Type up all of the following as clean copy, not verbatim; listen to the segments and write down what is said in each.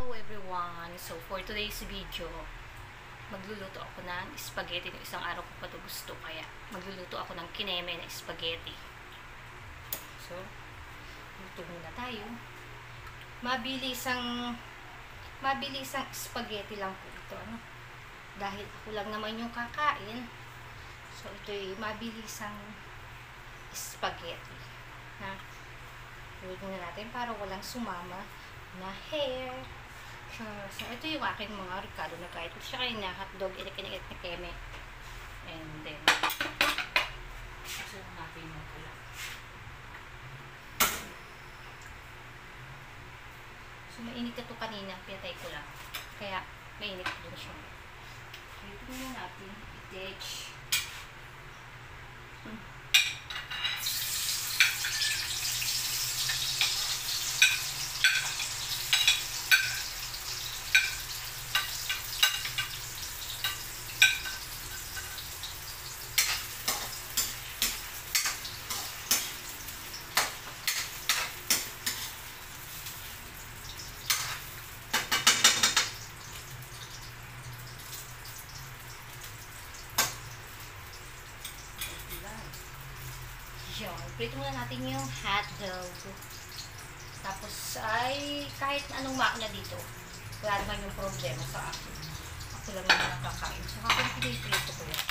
Hello everyone! So for today's video, magluluto ako ng spaghetti. Ng isang araw ko pa ito gusto, kaya magluluto ako ng kineme na spaghetti. So, luto muna tayo. Mabilisang spaghetti lang po ito. Ano? Dahil ako lang naman yung kakain. So ito'y mabilisang spaghetti. Ha? Luto na natin para walang sumama na hair. So ito yung aking mga ricado na kahit siya kayo na hotdog, inik-inik na keme. And then, so natin yung pula. So mainit na ito kanina, pinatay ko lang. Kaya mainit din siya. So ito muna natin, i-ditch. Yun, prito muna natin yung hotdog. Tapos ay kahit anong makina dito, wala naman yung problema sa akin. Ako lang naman nakakain. So habang piniprito ko yan,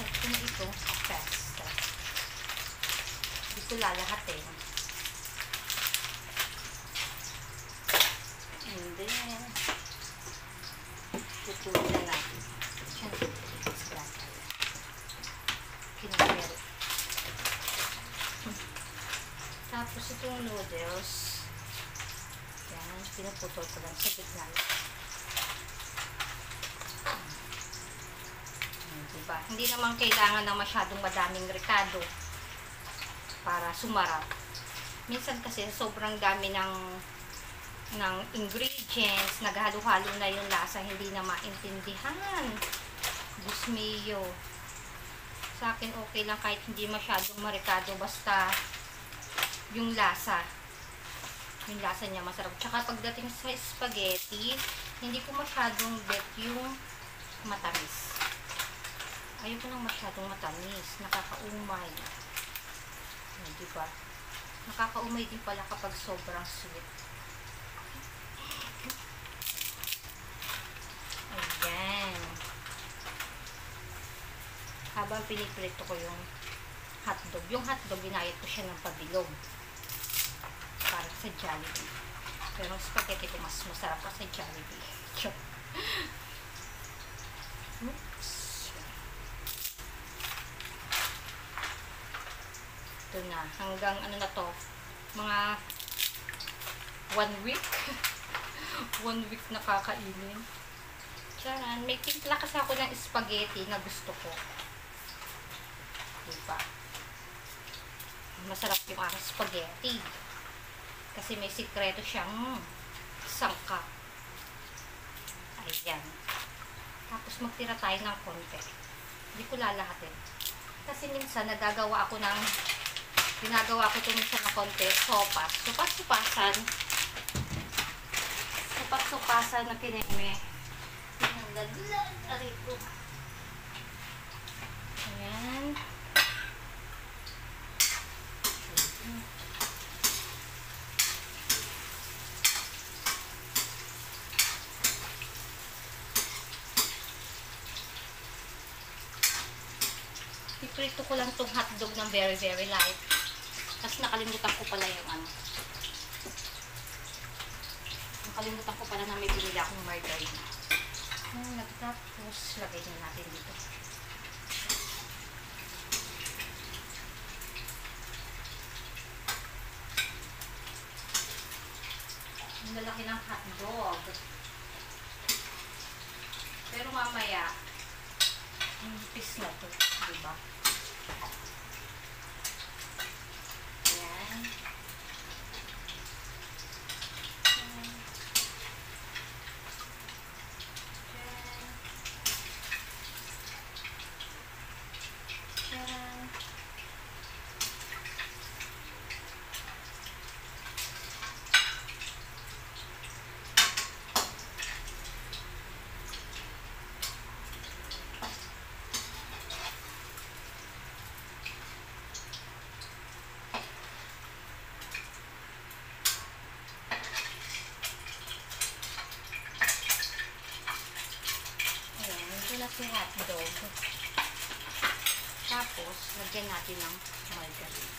at kung ito, fast. Dito lalahatin. And then, tutuloy na natin. Kinagero. Tapos itong noodles, yan, pinuputol ko lang sa gitna. Diba? Hindi naman kailangan na masyadong madaming ricado para sumarap. Minsan kasi sobrang dami ng ingredients, naghalo-halo na yung lasa, hindi na maintindihan. Diyos mio. Sa akin okay lang kahit hindi masyadong marikado, basta yung lasa niya masarap. Tsaka pagdating sa spaghetti, hindi ko masyadong bet yung matamis. Ayoko nang masyadong matamis, nakakaumay. Diba? Nakakaumay din pala kapag sobrang sweet. Ayan. Habang piniprito ko yung hotdog. Yung hotdog, ginayat ko siya ng pabilog. Para sa Jollibee. Pero spaghetti ko mas masarap pa sa Jollibee. Oops. Ito na. Hanggang ano na to. Mga 1 week. 1 week na kakainin. Tiyaran. May timpla kasi ako ng spaghetti na gusto ko. Diba? Masarap yung aking spaghetti. Kasi may sikreto siyang sangkap. Ayan. Tapos magtira tayo ng konti. Hindi ko lalahatin. Kasi minsan ginagawa ko ito minsan ng konti. Supas-supasan na kineme. Pinagdaglag. Aray ko. Ayan. Iprito ko lang itong hotdog ng very light. Tapos nakalimutan ko pala yung ano. Nakalimutan ko pala na may binili akong margarine. Tapos lagay na natin dito. Ang lalaki ng hotdog. Pero mamaya, nipis na to, diba? Ayan. Ayan. si hotdog. Tapos, lagyan natin ng margarine.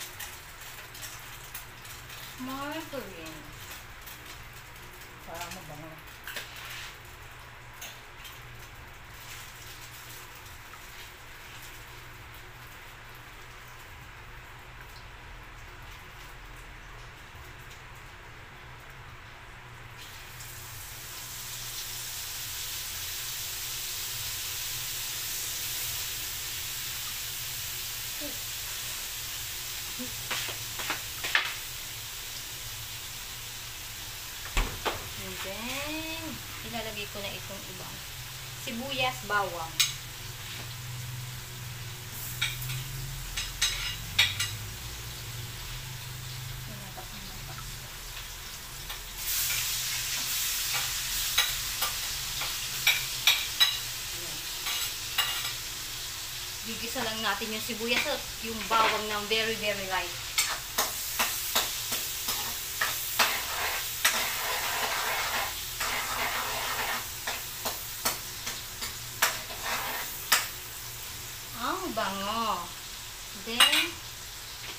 Margarine. Para mabango. And then, ilalagay ko na itong ibang sibuyas, bawang. Gigisa lang natin yung sibuyas at yung bawang ng very, very light. Ang bango. Then,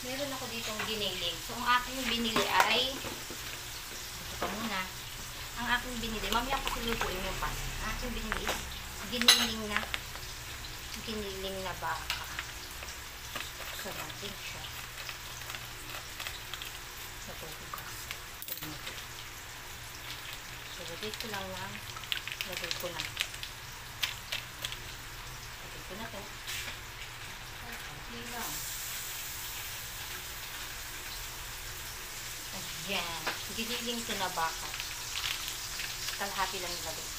meron ako ditong giniling. So, ang aking binili ay, ito pa muna. Ang aking binili, mamaya ko silutuin yung pasta. Ang aking binili is giniling na baka. Sarating siya. Natutugas. So, lagay ko lang lang. Lagay ko na to. Okay lang. Ayan. Giniling ko na baka. Kalahati lang nilagay.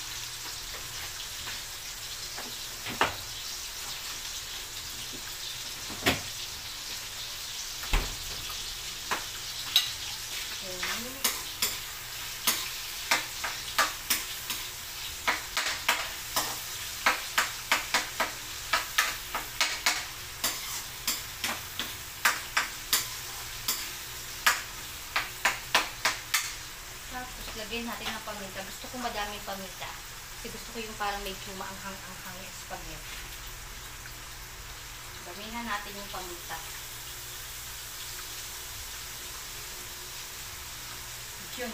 Tapos, lagyan natin ng paminta. Gusto ko madaming paminta. Kasi gusto ko yung parang medyo maanghang-anghang yung spaghetti. Damihan natin yung paminta. Diyan.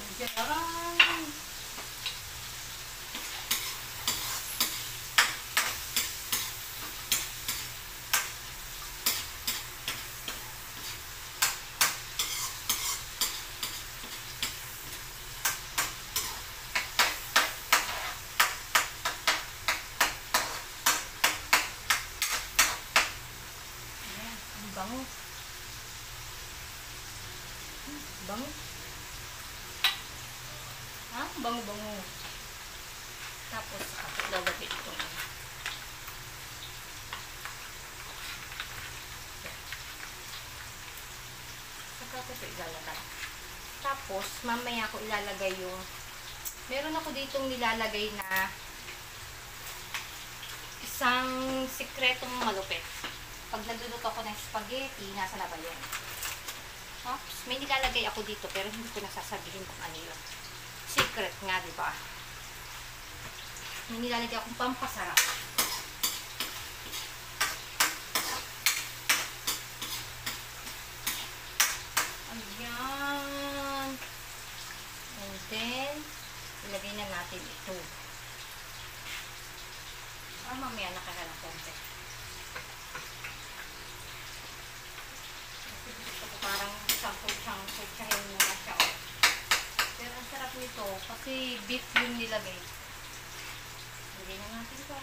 Bango. Bango. Ah, bango-bango. Tapos, lalagay ito. Saka ko ito ilalagay. Tapos, mamaya ko ilalagay yung, meron ako ditong nilalagay na isang sikretong malupit. Pag nagluluto ako ng spaghetti, nasa na ba yun? Tapos, may nilalagay ako dito, pero hindi ko nasasabihin kung ano yun. Secret nga, di ba? May nilalagay akong pampasarap. Ayan. And then, ilagay na natin ito. Mamaya nakahalang konti. Parang sangkot-sangkot-sahin mo na siya. Pero ang sarap nito kasi beef yung nilagay. Lagay na natin ito.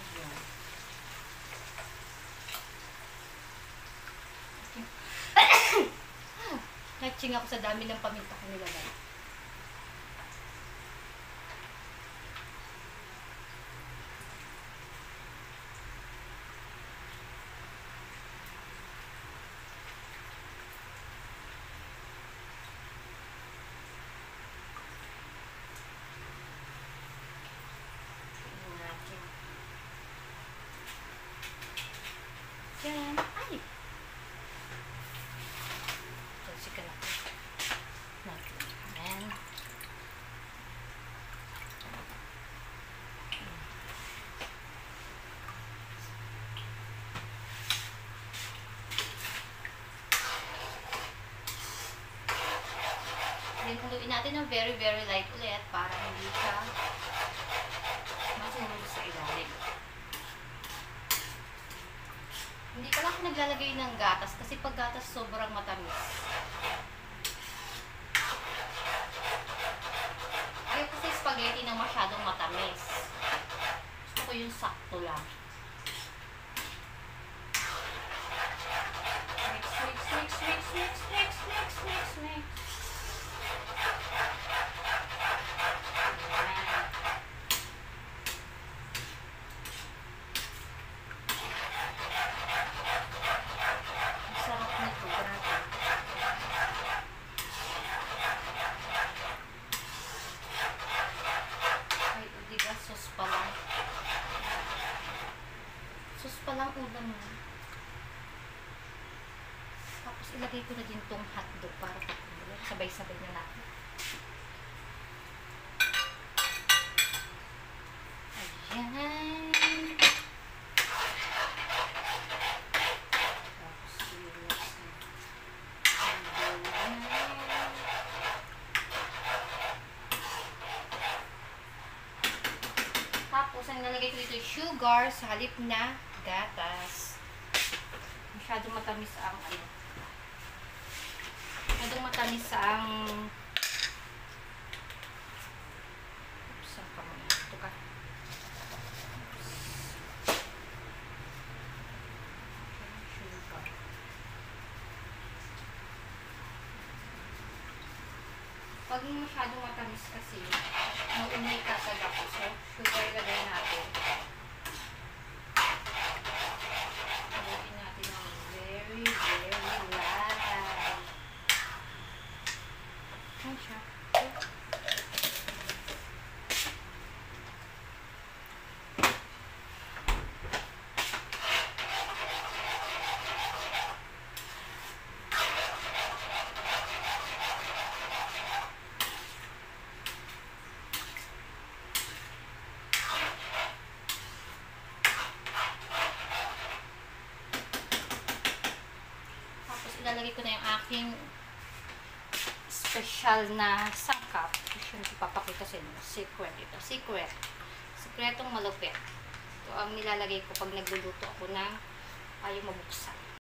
Ayan. Natching ako sa dami ng paminta ko nilagay. Yan. Ay! Talsik ka na. Ayan. Then, haluin natin ng very, very light ulit para hindi siya masunog sa ilalim. Hindi pala ako naglalagay ng gatas kasi pag gatas sobrang matamis. Ayaw kasi spaghetti na masyadong matamis. Gusto ko yung sakto lang. Mix. Sarap nito, grabe. Ay, diba, sauce pa lang. Sauce pa lang ulam mo. Tapos ilagay ko na din tong hotdog para pagkulo. Sabay-sabay na natin. Ayan. Tapos serious na. Tapos ang nalagay ko dito sugar sa halip na gatas. Masyadong matamis ang ano. Masyadong matamis ang oops, saan ka muna? Ito ka. Sugar. Pag masyadong matamis kasi, maumay ka sa gapo. So, sugar ilagay natin. Ilagay natin ng very, very light. Ayan siya. Tapos ilalagay ko na yung aking special na sangkap. Yung ipapakita sa inyo. Secret ito. Secret. Secretong malupit. Ito ang nilalagay ko pag nagluluto ako ng ayaw mabuksan.